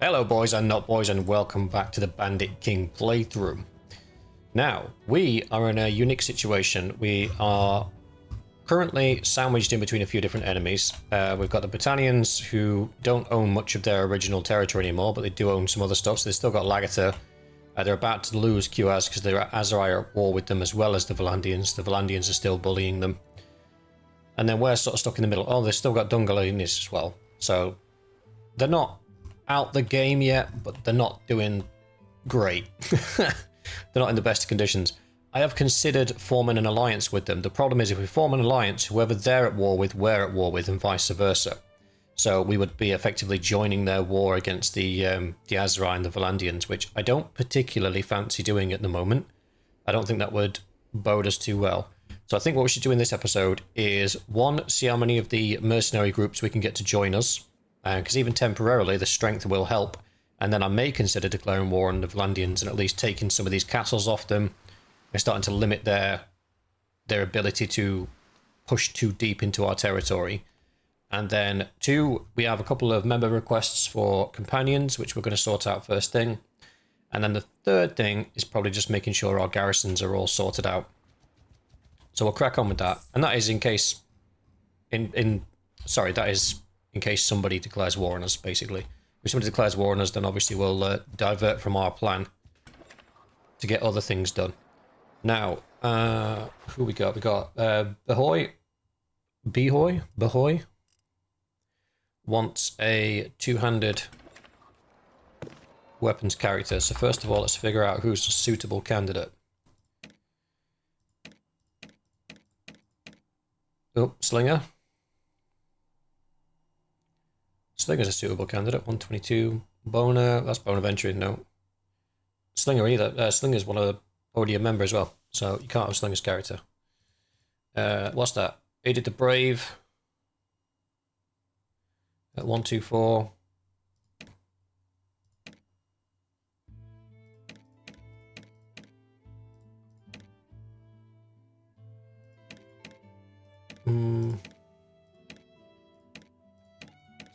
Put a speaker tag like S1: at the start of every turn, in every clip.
S1: Hello boys and not boys, and welcome back to the Bandit King playthrough. Now, we are in a unique situation. We are currently sandwiched in between a few different enemies. We've got the Battanians, who don't own much of their original territory anymore, but they do own some other stuff, so they've still got Lagater. They're about to lose QAS because they're Azrai at war with them, as well as the Valandians. The Valandians are still bullying them. And then we're sort of stuck in the middle. Oh, they've still got Dungalinis as well. So, they're not out the game yet, but they're not doing great. They're not in the best conditions. I have considered forming an alliance with them. The problem is, if we form an alliance, whoever they're at war with, we're at war with, and vice versa. So we would be effectively joining their war against the Azrai and the Valandians, which I don't particularly fancy doing at the moment. I don't think that would bode us too well. So I think what we should do in this episode is, one, see how many of the mercenary groups we can get to join us. Because even temporarily, the strength will help. And then I may consider declaring war on the Valandians and at least taking some of these castles off them. We're starting to limit their ability to push too deep into our territory. And then two, we have a couple of member requests for companions, which we're going to sort out first thing. And then the third thing is probably just making sure our garrisons are all sorted out. So we'll crack on with that. And that is in case... that is in case somebody declares war on us, basically. If somebody declares war on us, then obviously we'll divert from our plan to get other things done. Now, who we got? We got Bahoy wants a two-handed weapons character. So first of all, let's figure out who's a suitable candidate. Oh, Slinger. Slinger's a suitable candidate. 122. Boner. That's Bonaventure, no. Slinger either. Slinger's already a member as well. So you can't have Slinger's character. What's that? Aided the Brave. At 124.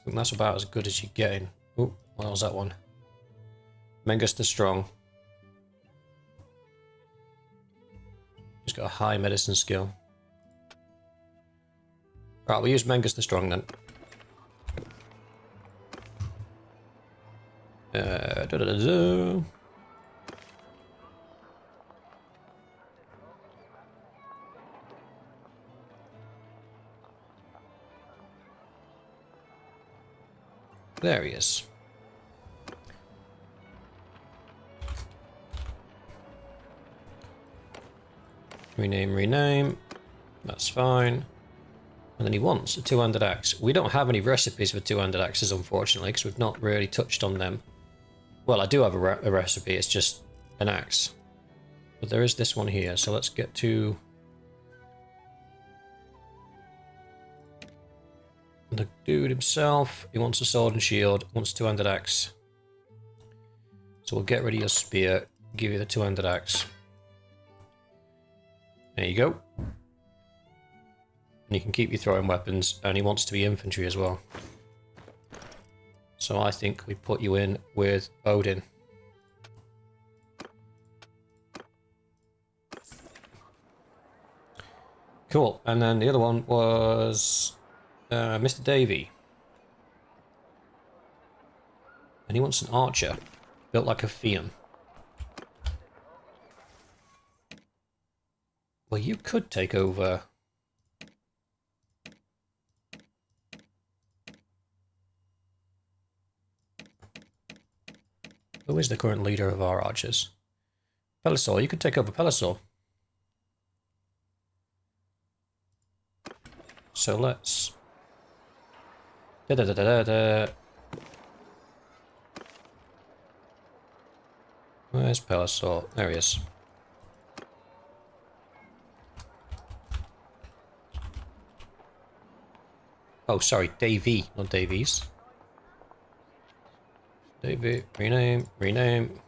S1: I think that's about as good as you're getting. Oh, what was that one? Mengus the Strong. He's got a high medicine skill. Right, we'll use Mengus the Strong then. There he is. Rename. That's fine. And then he wants a two-handed axe. We don't have any recipes for two-handed axes, unfortunately, because we've not really touched on them. Well, I do have a recipe, it's just an axe. But there is this one here, so let's get to... the dude himself. He wants a sword and shield, wants a two-handed axe. So we'll get rid of your spear, give you the two-handed axe. There you go. And you can keep your throwing weapons, and he wants to be infantry as well. So I think we put you in with Odin. Cool, and then the other one was... Mr. Davey. And he wants an archer, built like a Fian. Well, you could take over... Who is the current leader of our archers? Pelisor, you could take over Pelisor. So let's... Where's Pelisor? There he is. Oh, sorry, Davey, not Davies. Davey, rename.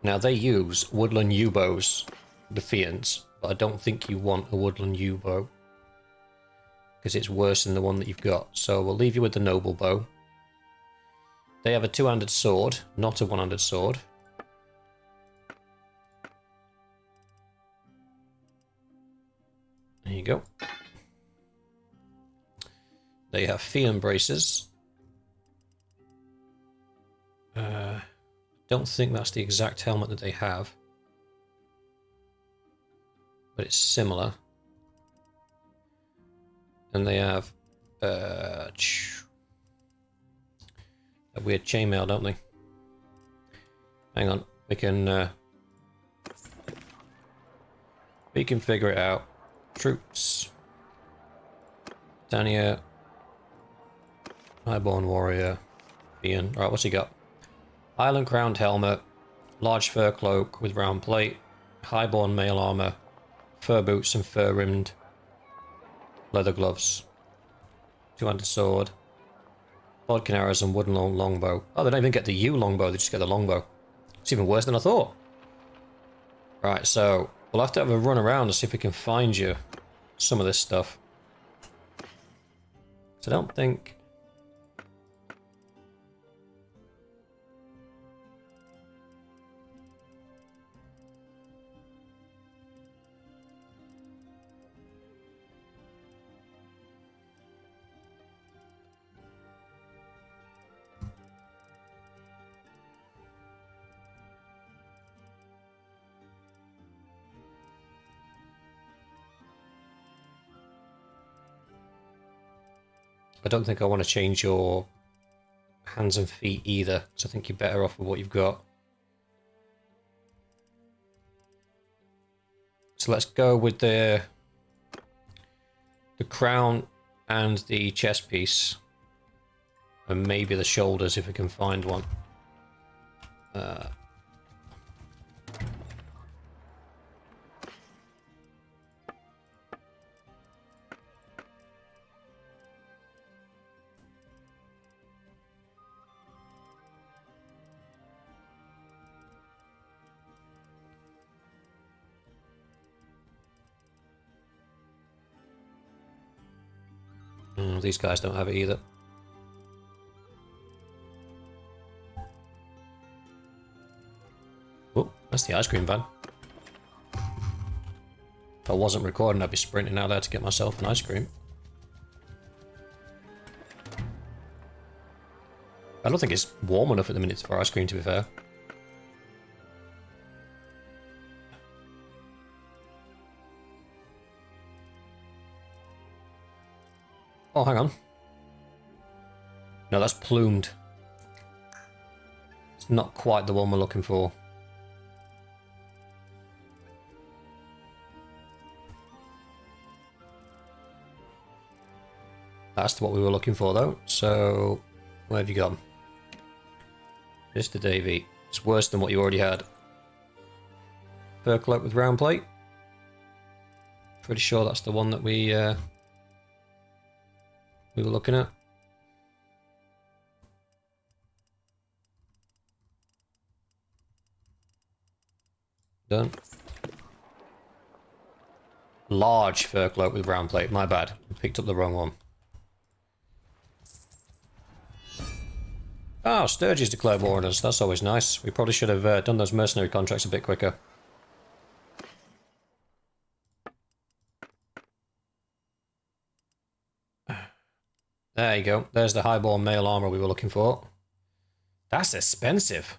S1: Now they use woodland yew-bows, the Fians, but I don't think you want a woodland yew-bow. because it's worse than the one that you've got. So we'll leave you with the noble bow. They have a two-handed sword, not a one-handed sword. There you go. They have Fian braces. Don't think that's the exact helmet that they have, but it's similar. And they have a weird chainmail, don't they? Hang on, we can figure it out. Troops, Battanian, Highborn Warrior, Ian. Right, what's he got? Island crowned helmet, large fur cloak with round plate, highborn mail armor, fur boots and fur rimmed leather gloves, two-handed sword, bodkin arrows and wooden longbow. Oh, they don't even get the U longbow, they just get the longbow. It's even worse than I thought. Right, so we'll have to have a run around to see if we can find you some of this stuff. So I don't think... I don't think I want to change your hands and feet either, so I think you're better off with what you've got. So let's go with the crown and the chest piece, and maybe the shoulders if we can find one. These guys don't have it either. Oh, that's the ice cream van. If I wasn't recording, I'd be sprinting out there to get myself an ice cream. I don't think it's warm enough at the minute for ice cream, to be fair. Oh, hang on. No, that's plumed. It's not quite the one we're looking for. That's what we were looking for, though. So, where have you gone? Mr. Davey. It's worse than what you already had. Fur cloak with round plate. Pretty sure that's the one that we were looking at. Done. Large fur cloak with brown plate. My bad. I picked up the wrong one. Oh, Sturgis declared war on us. That's always nice. We probably should have done those mercenary contracts a bit quicker. There you go. There's the highborn mail armor we were looking for. That's expensive.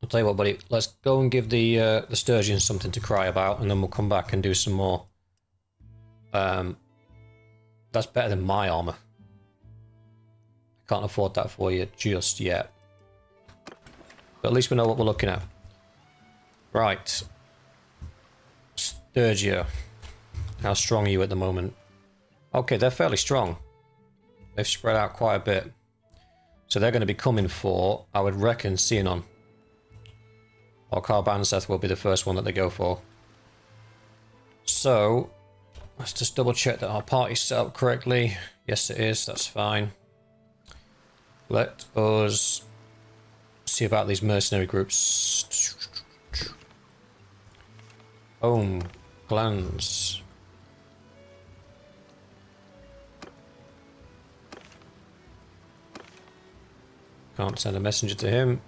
S1: I'll tell you what, buddy. Let's go and give the Sturgeons something to cry about, and then we'll come back and do some more. That's better than my armor. I can't afford that for you just yet. But at least we know what we're looking at. Right. Sturgia. How strong are you at the moment? Okay, they're fairly strong. They've spread out quite a bit. So they're going to be coming for, I would reckon, Seonon. Or Carbanseth will be the first one that they go for. So, Let's just double check that our party's set up correctly. Yes, it is. That's fine. Let us see about these mercenary groups. Home. Clans. Can't send a messenger to him.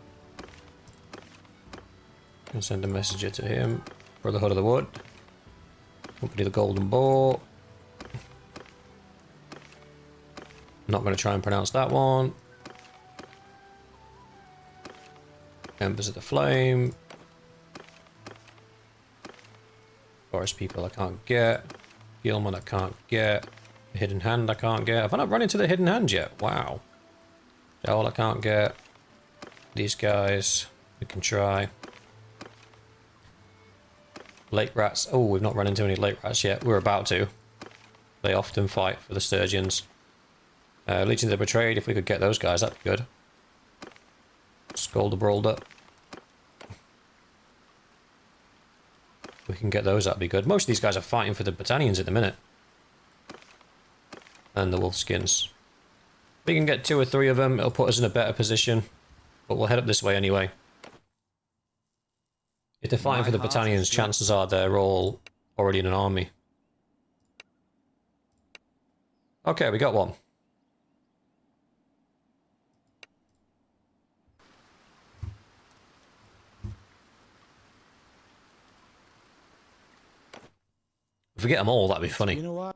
S1: Can send a messenger to him. Brotherhood of the Wood. Company of the Golden Boar. Not going to try and pronounce that one. Members of the Flame. Forest People I can't get. Gilman I can't get. The Hidden Hand I can't get. Have I not run into the Hidden Hand yet? Wow. Joel I can't get. These guys we can try. Late Rats. Oh, we've not run into any Late Rats yet. We're about to. They often fight for the Sturgeons. Legion of the Betrayed, if we could get those guys, that'd be good. Skolder Brawlder. If we can get those, that'd be good. Most of these guys are fighting for the Battanians at the minute. And the Wolfskins. If we can get 2 or 3 of them, it'll put us in a better position. But we'll head up this way anyway. If they're fighting for the Battanians, chances are they're all already in an army. Okay, we got one. If we get them all, that'd be funny.
S2: You know what?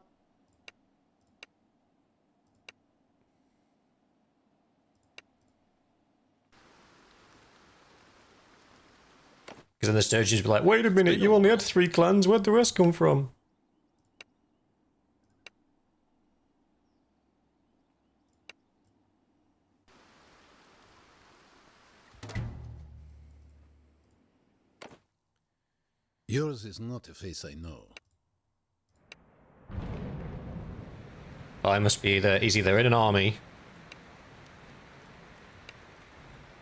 S1: Because then the Sturgeons will be like, wait a minute, you only had 3 clans, where'd the rest come from?
S2: Yours is not a face I know.
S1: I must be either, he's either in an army,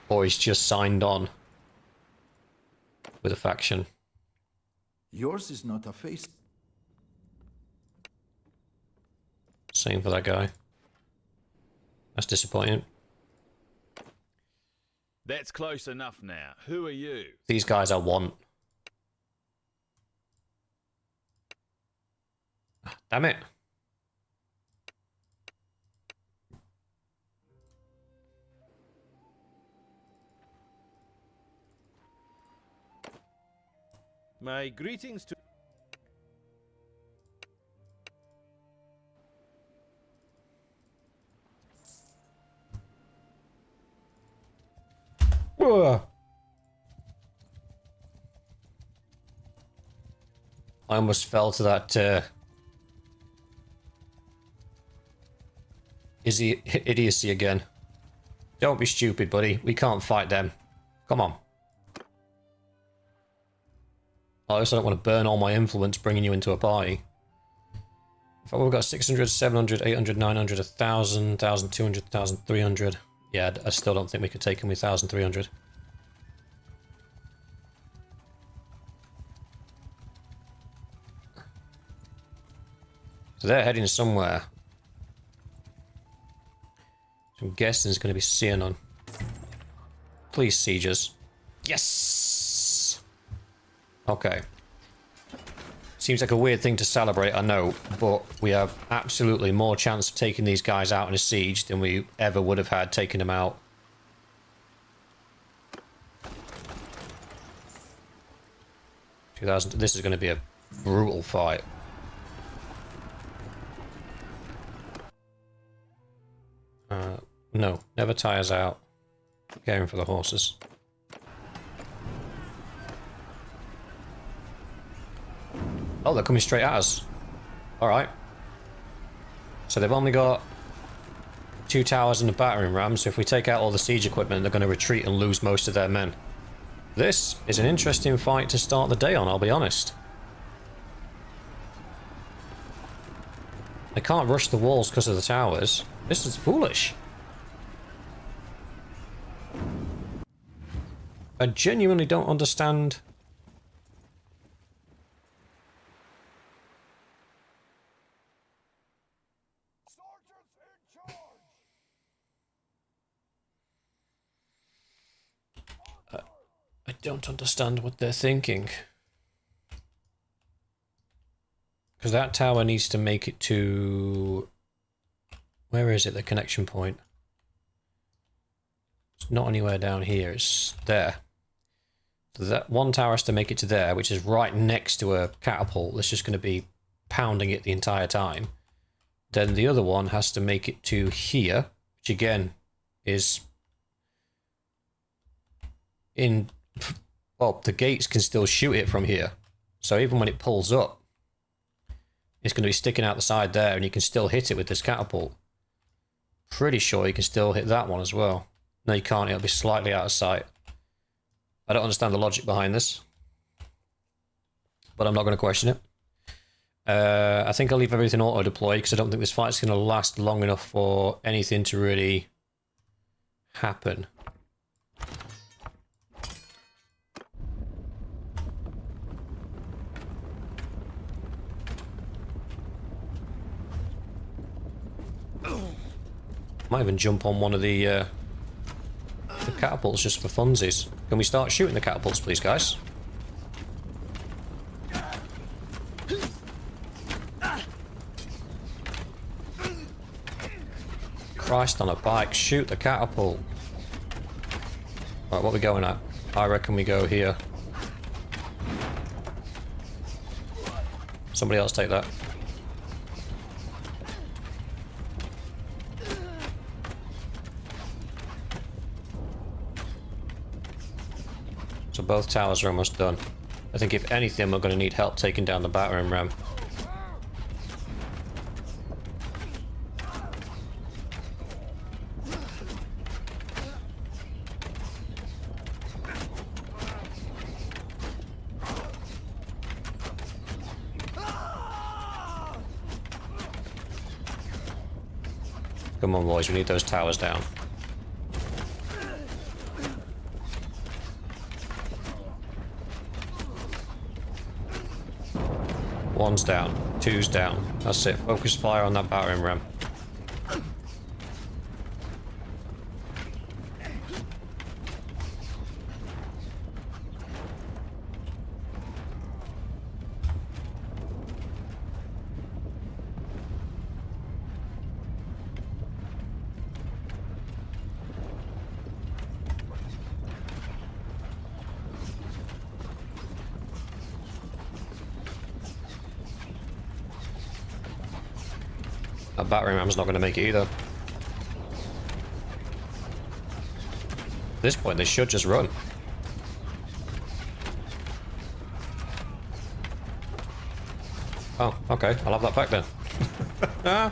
S1: or he's just signed on with a faction.
S3: Yours is not a face.
S1: Same for that guy. That's disappointing.
S4: That's close enough now. Who are you?
S1: These guys I want. Damn it.
S4: My greetings to...
S1: Ugh. I almost fell to that idiocy again. Don't be stupid, buddy. We can't fight them. Come on. I also don't want to burn all my influence bringing you into a party. In fact, we've got 600, 700, 800, 900, 1,000, 1,200, 1,300. Yeah, I still don't think we could take them with 1,300. So they're heading somewhere. So I'm guessing it's going to be Seonon. Please, sieges. Yes! Okay. Seems like a weird thing to celebrate, I know, but we have absolutely more chance of taking these guys out in a siege than we ever would have had taking them out. This is going to be a brutal fight. No, never tires out. Caring for the horses. Oh, they're coming straight at us. Alright. So they've only got 2 towers and a battering ram, so if we take out all the siege equipment, they're going to retreat and lose most of their men. This is an interesting fight to start the day on, I'll be honest. They can't rush the walls because of the towers. This is foolish. I genuinely don't understand don't understand what they're thinking. Because that tower needs to make it to... Where is it, the connection point? It's not anywhere down here, it's there. So that one tower has to make it to there, which is right next to a catapult that's just going to be pounding it the entire time. Then the other one has to make it to here, which again is in... Well, the gates can still shoot it from here. So even when it pulls up, it's going to be sticking out the side there, and you can still hit it with this catapult. Pretty sure you can still hit that one as well. No, you can't. It'll be slightly out of sight. I don't understand the logic behind this, but I'm not going to question it. I think I'll leave everything auto-deployed because I don't think this fight's going to last long enough for anything to really happen. Might even jump on one of the catapults just for funsies. Can we start shooting the catapults, please, guys? Christ on a bike, shoot the catapult. Right, what are we going at? I reckon we go here. Somebody else take that. So both towers are almost done. I think if anything, we're going to need help taking down the battering ram. Come on, boys, we need those towers down. One's down, two's down. That's it. Focus fire on that battering ram. That battering ram's not going to make it either. At this point, they should just run. Oh, okay. I'll have that back then. I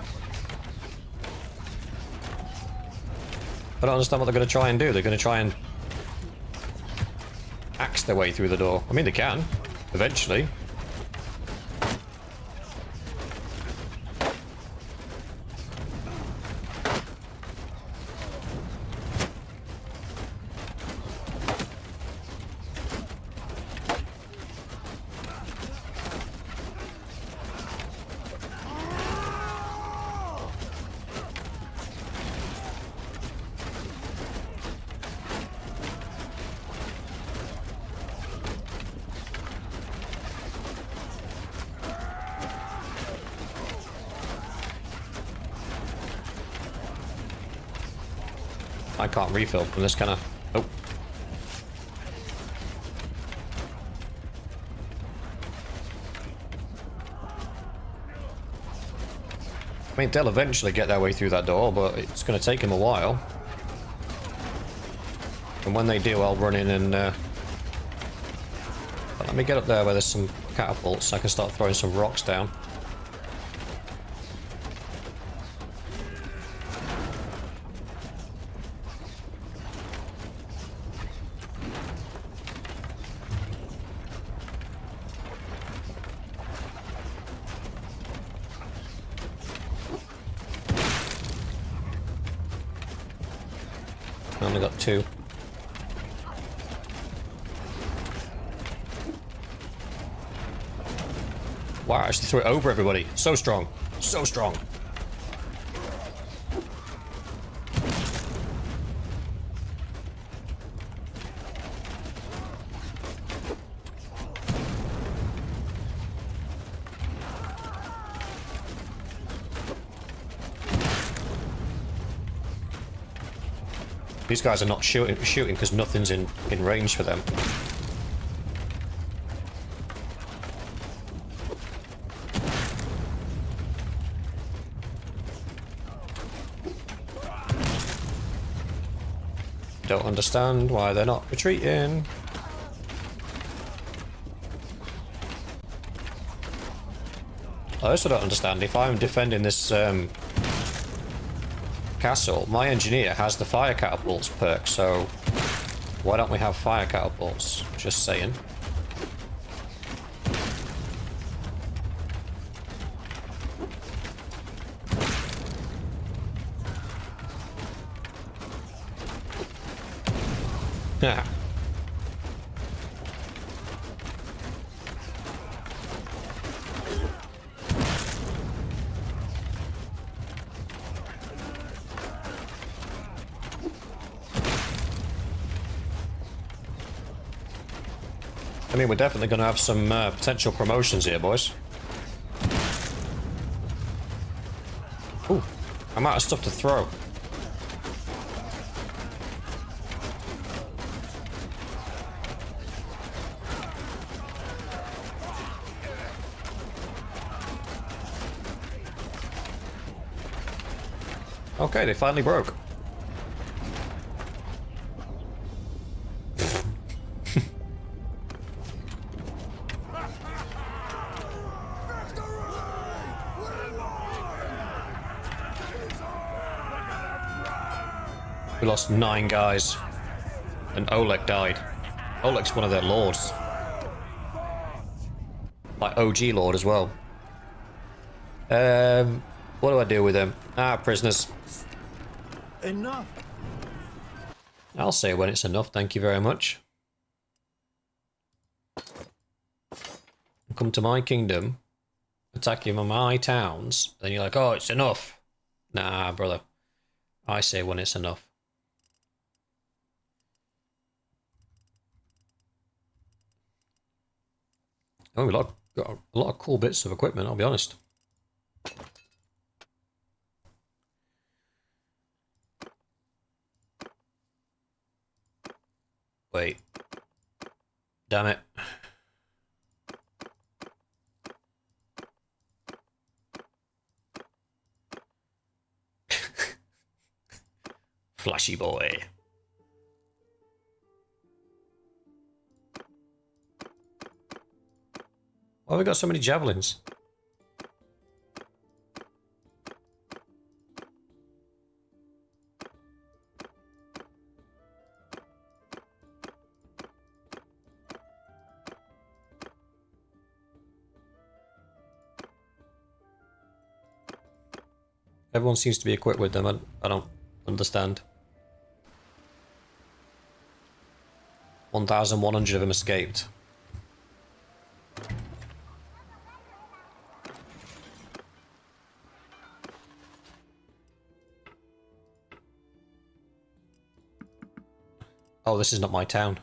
S1: don't understand what they're going to try and do. They're going to try and axe their way through the door. I mean, they can, eventually. I can't refill from this, can I? Nope. I mean, they'll eventually get their way through that door, but it's going to take them a while. And when they do, I'll run in and... Let me get up there where there's some catapults so I can start throwing some rocks down. I only got two. Wow, I actually threw it over everybody. So strong. So strong. These guys are not shooting because nothing's in range for them. Don't understand why they're not retreating. I also don't understand if I'm defending this castle, my engineer has the fire catapults perk, so why don't we have fire catapults? Just saying. Yeah. I mean, we're definitely going to have some potential promotions here, boys. Ooh, I'm out of stuff to throw. Okay, they finally broke. We lost 9 guys. And Oleg died. Oleg's one of their lords. Like OG lord as well. What do I do with them? Ah, prisoners.
S3: Enough!
S1: I'll say when it's enough, thank you very much. Come to my kingdom, attacking my towns, then you're like, oh, it's enough. Nah, brother. I say when it's enough. Oh, we got a lot of cool bits of equipment, I'll be honest. Wait. Damn it. Flashy boy. Why have we got so many javelins? Everyone seems to be equipped with them. I don't understand. 1,100 of them escaped. Oh, this is not my town.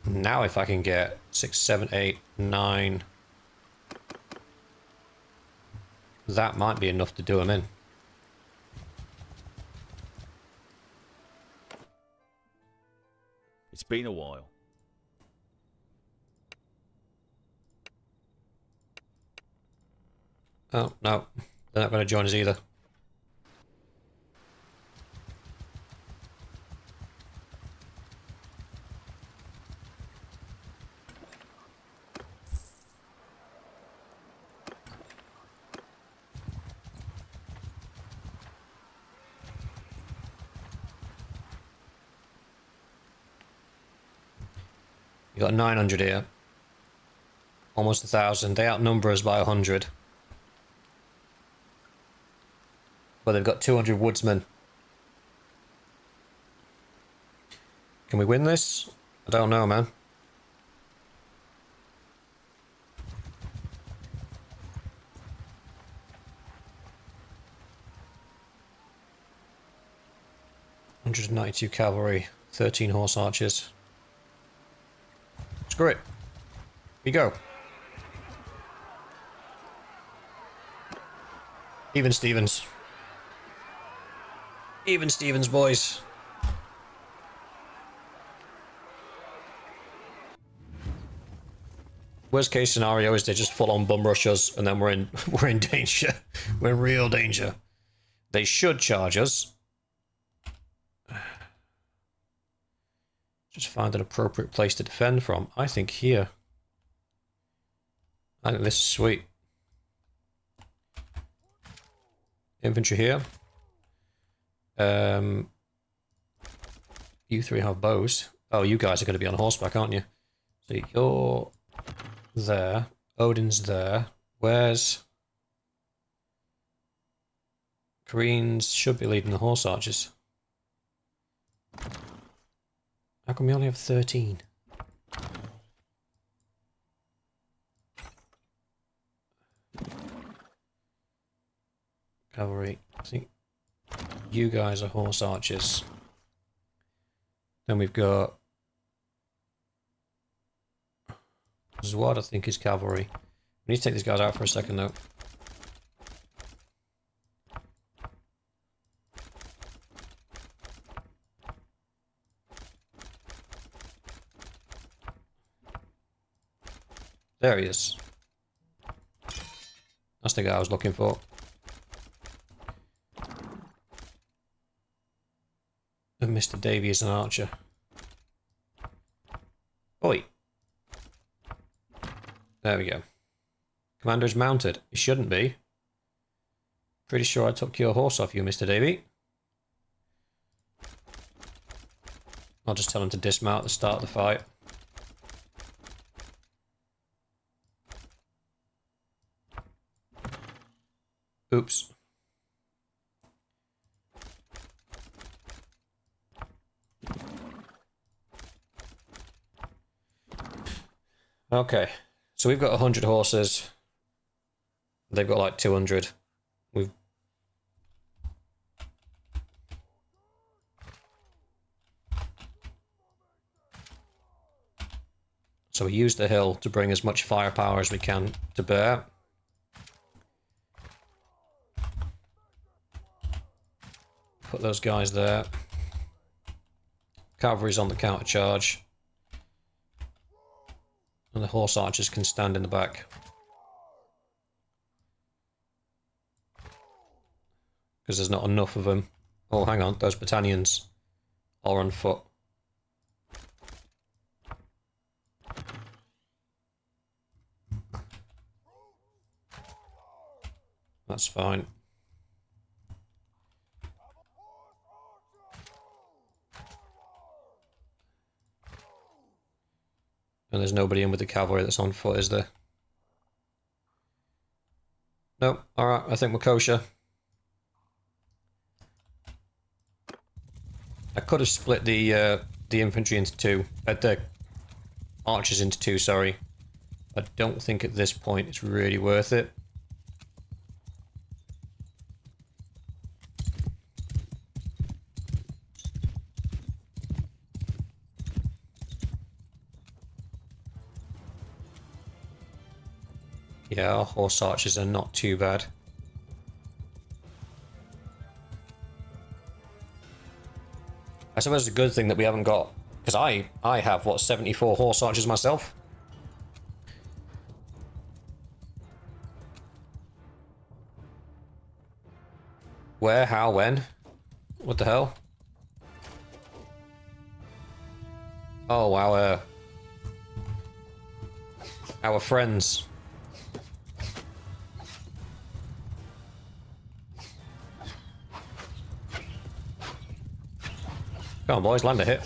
S1: Now if I can get 6, 7, 8, 9... That might be enough to do them in.
S4: It's been a while.
S1: Oh, no. They're not going to join us either. You got 900 here. Almost 1,000. They outnumber us by 100. But they've got 200 woodsmen. Can we win this? I don't know, man. 192 cavalry, 13 horse archers. Screw it. Here we go. Even Stevens. Even Stevens, boys. Worst case scenario is they just full on bum rush us and then we're in danger. We're in real danger. They should charge us. Just find an appropriate place to defend from. I think here. I think this is sweet. Infantry here. You three have bows. Oh, you guys are going to be on horseback, aren't you? So you're there. Odin's there. Where's... Koreans should be leading the horse archers. How come we only have 13? Cavalry. I think you guys are horse archers. Then we've got Zwad, I think, is cavalry. We need to take these guys out for a second, though. There he is. That's the guy I was looking for. And Mr. Davy is an archer. Oi! There we go. Commander is mounted. He shouldn't be. Pretty sure I took your horse off you, Mr. Davy. I'll just tell him to dismount at the start of the fight. Oops. Okay, so we've got 100 horses. They've got like 200. So we use the hill to bring as much firepower as we can to bear. Put those guys there. Cavalry's on the counter charge. And the horse archers can stand in the back. Because there's not enough of them. Oh, hang on. Those Battanians are on foot. That's fine. And there's nobody in with the cavalry that's on foot, is there? Nope. Alright, I think we're kosher. I could have split the infantry into two. The archers into two, sorry. I don't think at this point it's really worth it. Yeah, our horse archers are not too bad. I suppose it's a good thing that we haven't got... Because I have, what, 74 horse archers myself? Where? How? When? What the hell? Oh, our friends... Come on, boys, land a hit.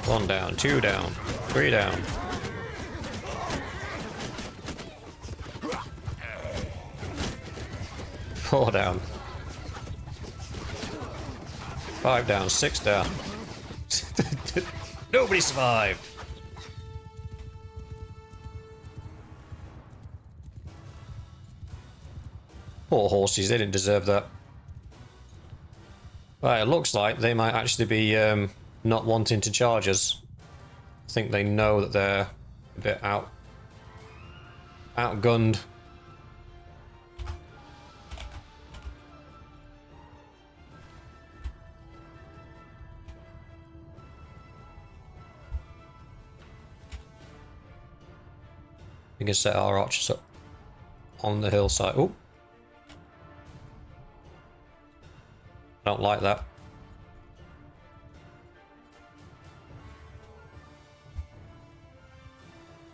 S1: One down, two down, three down. Four down. Five down, six down. Nobody survived. Poor horses, they didn't deserve that. Right, it looks like they might actually be not wanting to charge us. I think they know that they're a bit outgunned. We can set our archers up on the hillside. Oh, I don't like that.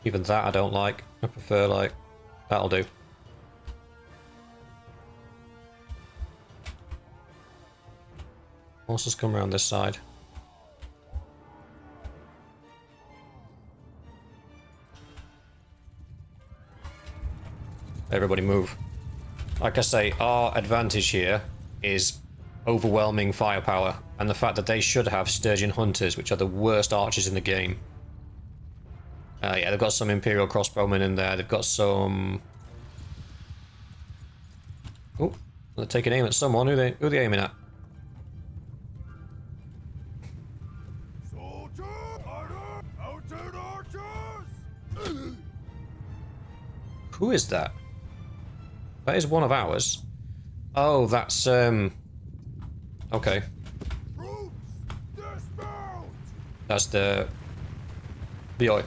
S1: Even that I don't like. I prefer, like, that'll do. Horses come around this side. Everybody move. Like I say, our advantage here is overwhelming firepower, and the fact that they should have sturgeon hunters, which are the worst archers in the game. Yeah, they've got some Imperial crossbowmen in there. They've got some... Oh, they're taking aim at someone. Who are they aiming at? Who is that? That is one of ours. Oh, that's okay. That's the BOI.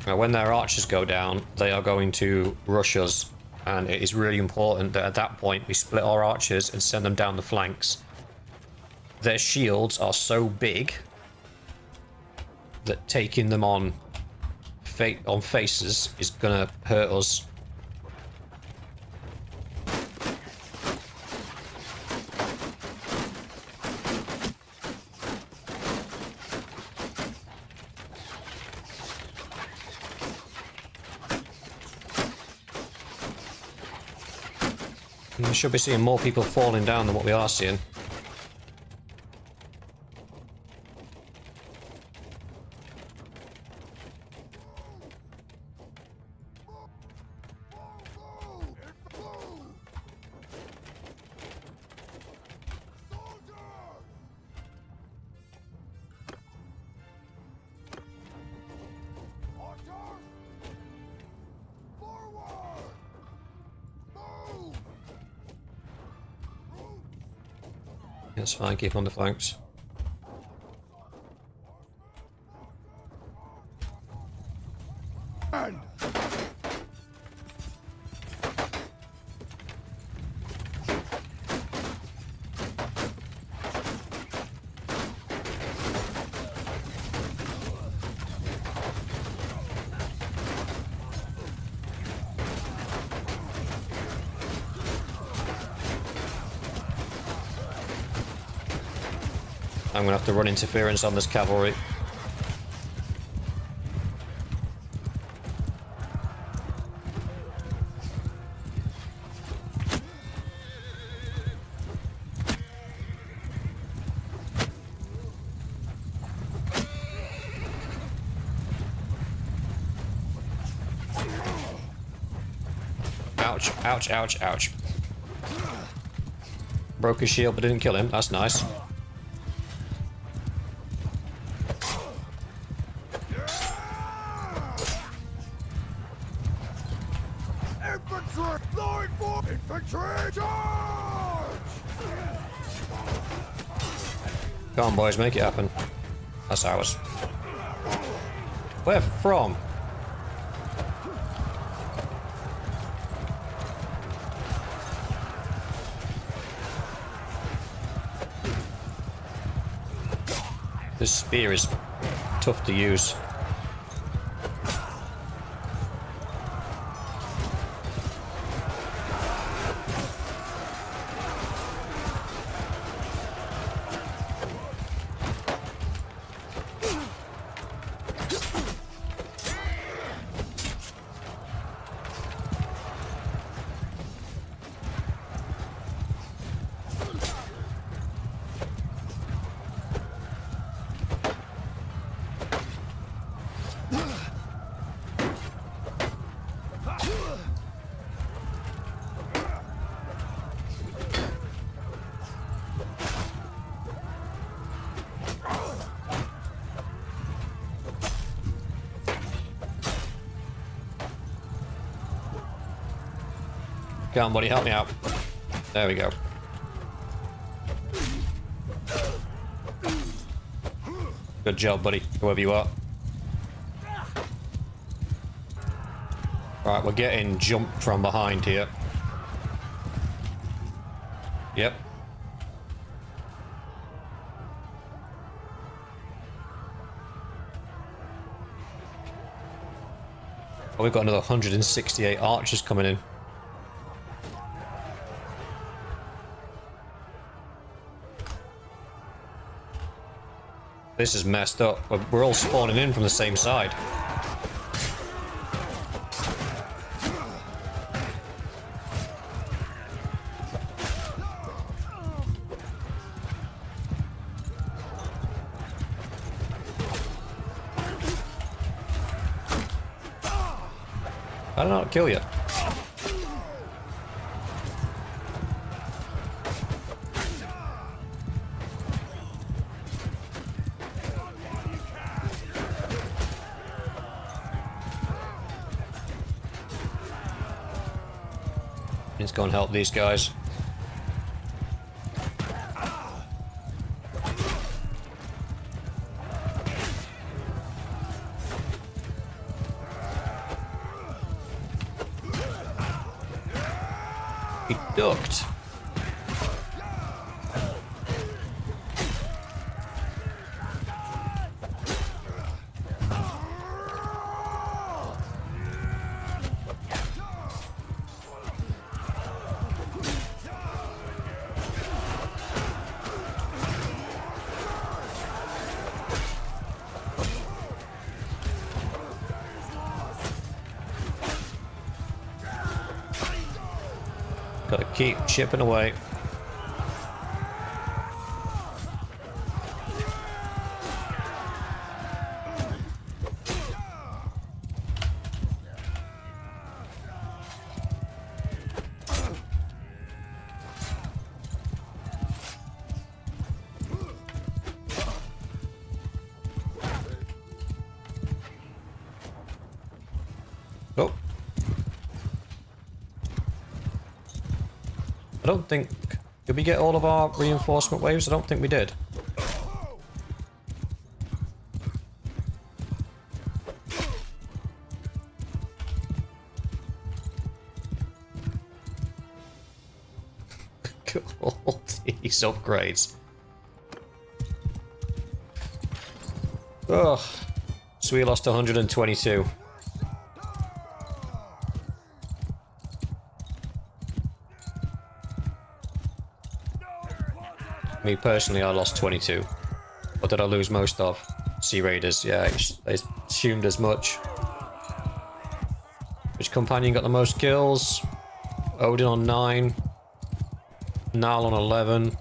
S1: Now, when their archers go down, they are going to rush us, and it is really important that at that point we split our archers and send them down the flanks. Their shields are so big that taking them on faces is gonna hurt us. We should be seeing more people falling down than what we are seeing. That's fine, keep on the flanks. I'm gonna have to run interference on this cavalry. Ouch, ouch, ouch, ouch. Broke his shield but didn't kill him, that's nice. Come on, boys, make it happen. That's ours. Where from? This spear is tough to use. Come on, buddy, help me out. There we go. Good job, buddy, whoever you are. Right, we're getting jumped from behind here. Yep. Oh, we've got another 168 archers coming in. This is messed up. We're all spawning in from the same side. I don't know how to kill you. Let's go and help these guys. He ducked. Gotta keep chipping away. Oh. I don't think... Did we get all of our reinforcement waves? I don't think we did. All these upgrades. Ugh. So we lost 122. Me personally, I lost 22. What did I lose most of? Sea Raiders. Yeah, I assumed as much. Which companion got the most kills? Odin on 9. Nal on 11.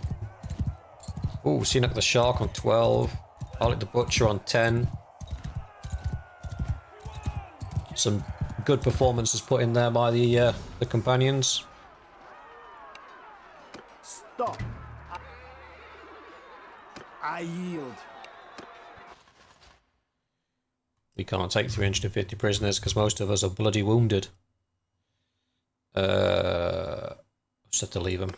S1: Ooh, Seonon the Shark on 12. Alec the Butcher on 10. Some good performances put in there by the companions.
S3: Stop. I yield.
S1: We can't take 350 prisoners because most of us are bloody wounded. Just have to leave them.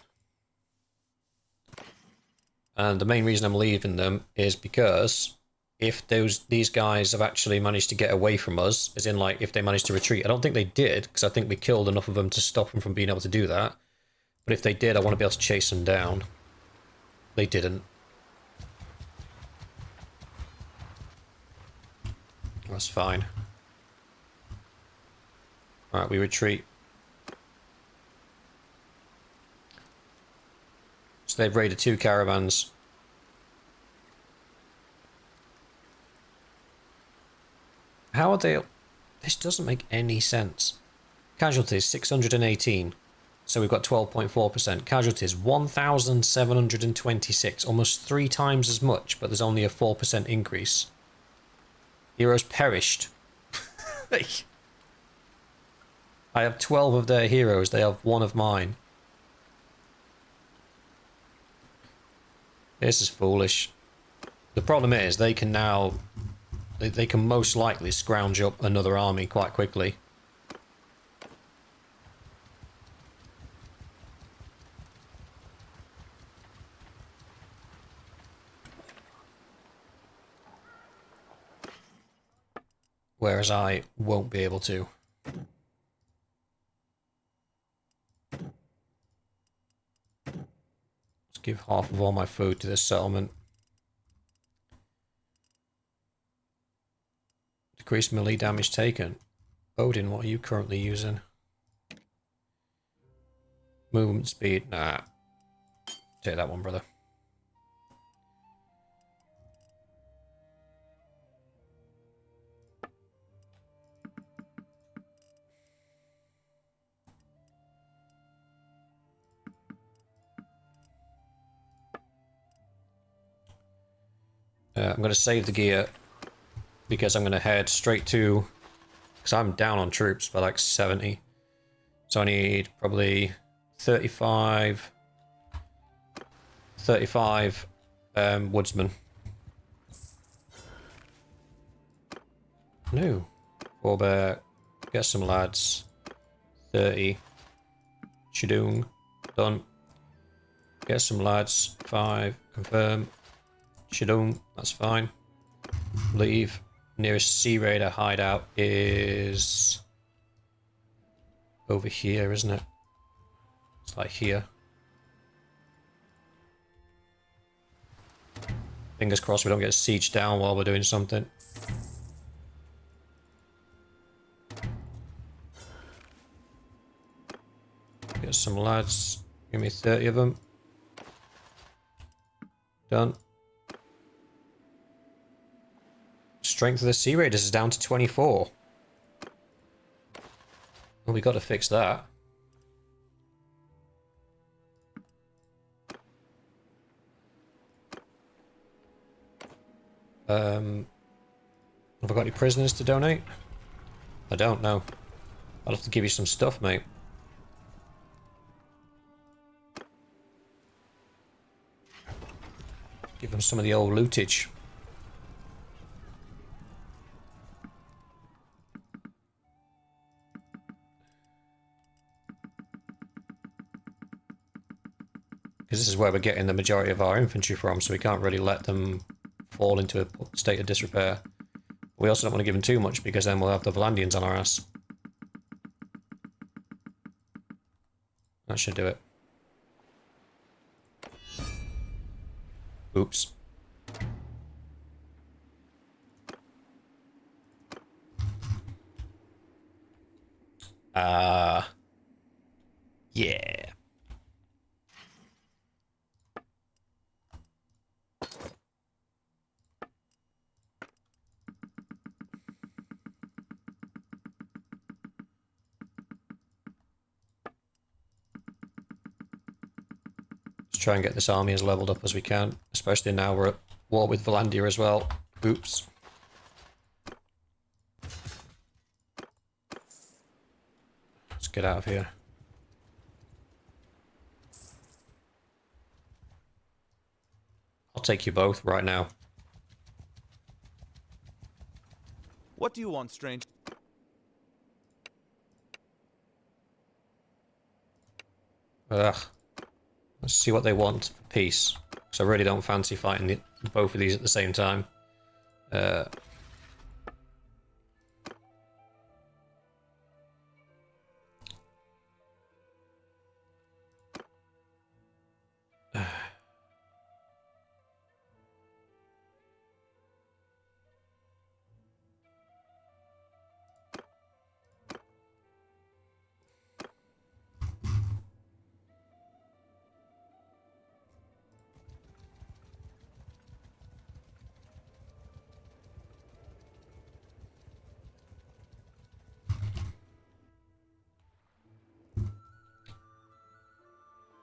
S1: And the main reason I'm leaving them is because if these guys have actually managed to get away from us, as in like if they managed to retreat, I don't think they did because I think we killed enough of them to stop them from being able to do that. But if they did, I want to be able to chase them down. They didn't. That's fine. Alright, we retreat. So they've raided 2 caravans. How are they... This doesn't make any sense. Casualties, 618. So we've got 12.4%. Casualties, 1,726. Almost 3 times as much, but there's only a 4% increase. Heroes perished. I have 12 of their heroes. They have 1 of mine. This is foolish. The problem is they can now... They can most likely scrounge up another army quite quickly. whereas I won't be able to. Let's give half of all my food to this settlement. Decrease melee damage taken. Odin, what are you currently using? Movement speed, nah. Take that one, brother. I'm going to save the gear because I'm going to head straight to... Because I'm down on troops by like 70. So I need probably 35 woodsmen. No. Forebear. Get some lads. 30. Shadung. Done. Get some lads. 5. Confirm. Shadung. That's fine. Leave. Nearest Sea Raider hideout is over here, isn't it? It's like here. Fingers crossed we don't get sieged down while we're doing something. Get some lads. Give me 30 of them. Done. Strength of the Sea Raiders is down to 24. Well, we got to fix that. Have I got any prisoners to donate? I don't know. I'll have to give you some stuff, mate. Give them some of the old lootage. Because this is where we're getting the majority of our infantry from, so we can't really let them fall into a state of disrepair. We also don't want to give them too much, because then we'll have the Valandians on our ass. That should do it. Oops. Yeah. Let's try and get this army as leveled up as we can, especially now we're at war with Valandia as well. Oops. Let's get out of here. I'll take you both right now.
S5: What do you want, strange?
S1: Ugh. Let's see what they want for peace. Because I really don't fancy fighting both of these at the same time.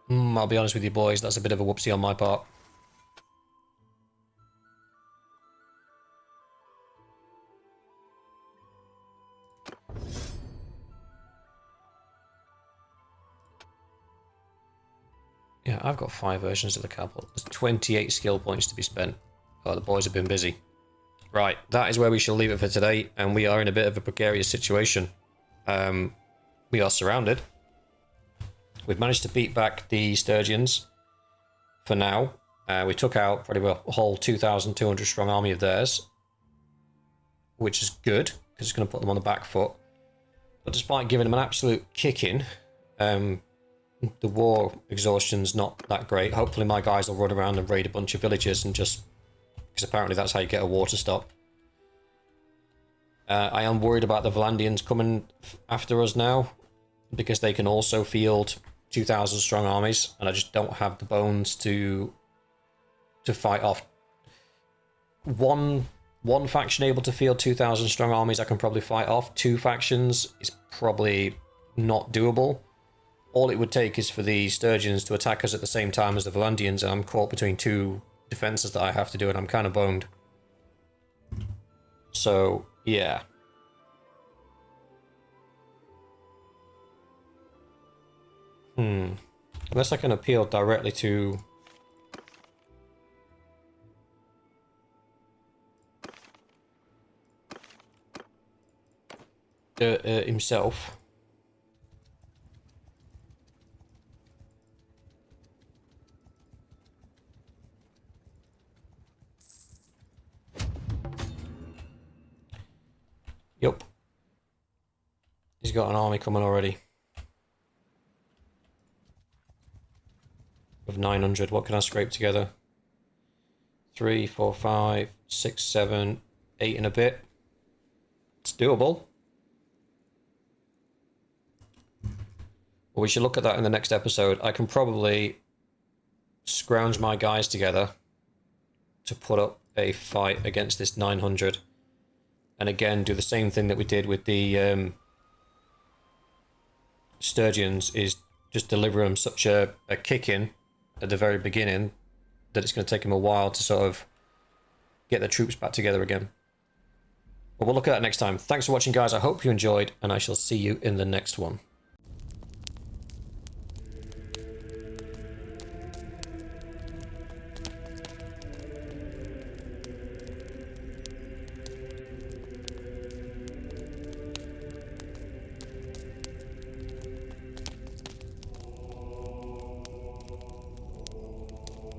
S1: I'll be honest with you boys, that's a bit of a whoopsie on my part. Yeah, I've got 5 versions of the capital. There's 28 skill points to be spent. Oh, the boys have been busy. Right, that is where we shall leave it for today, and we are in a bit of a precarious situation. We are surrounded. We've managed to beat back the Sturgians for now. We took out probably a whole 2,200 strong army of theirs, which is good. because it's going to put them on the back foot. But despite giving them an absolute kicking, the war exhaustion's not that great. Hopefully my guys will run around and raid a bunch of villages and just... because apparently that's how you get a war to stop. I am worried about the Valandians coming after us now, because they can also field 2,000 strong armies, and I just don't have the bones to fight off. One faction able to field 2,000 strong armies I can probably fight off. 2 factions is probably not doable. All it would take is for the Sturgeons to attack us at the same time as the Valandians, and I'm caught between 2 defenses that I have to do, and I'm kind of boned. So, yeah. Unless I can appeal directly to... himself. Yup. He's got an army coming already. Of 900, what can I scrape together? 3, 4, 5, 6, 7, 8 and a bit. It's doable. Well, we should look at that in the next episode. I can probably scrounge my guys together to put up a fight against this 900. And again, do the same thing that we did with the Sturgeons, is just deliver them such a kick-in at the very beginning that it's going to take them a while to sort of get the troops back together again. But we'll look at that next time. Thanks for watching, guys. I hope you enjoyed, and I shall see you in the next one.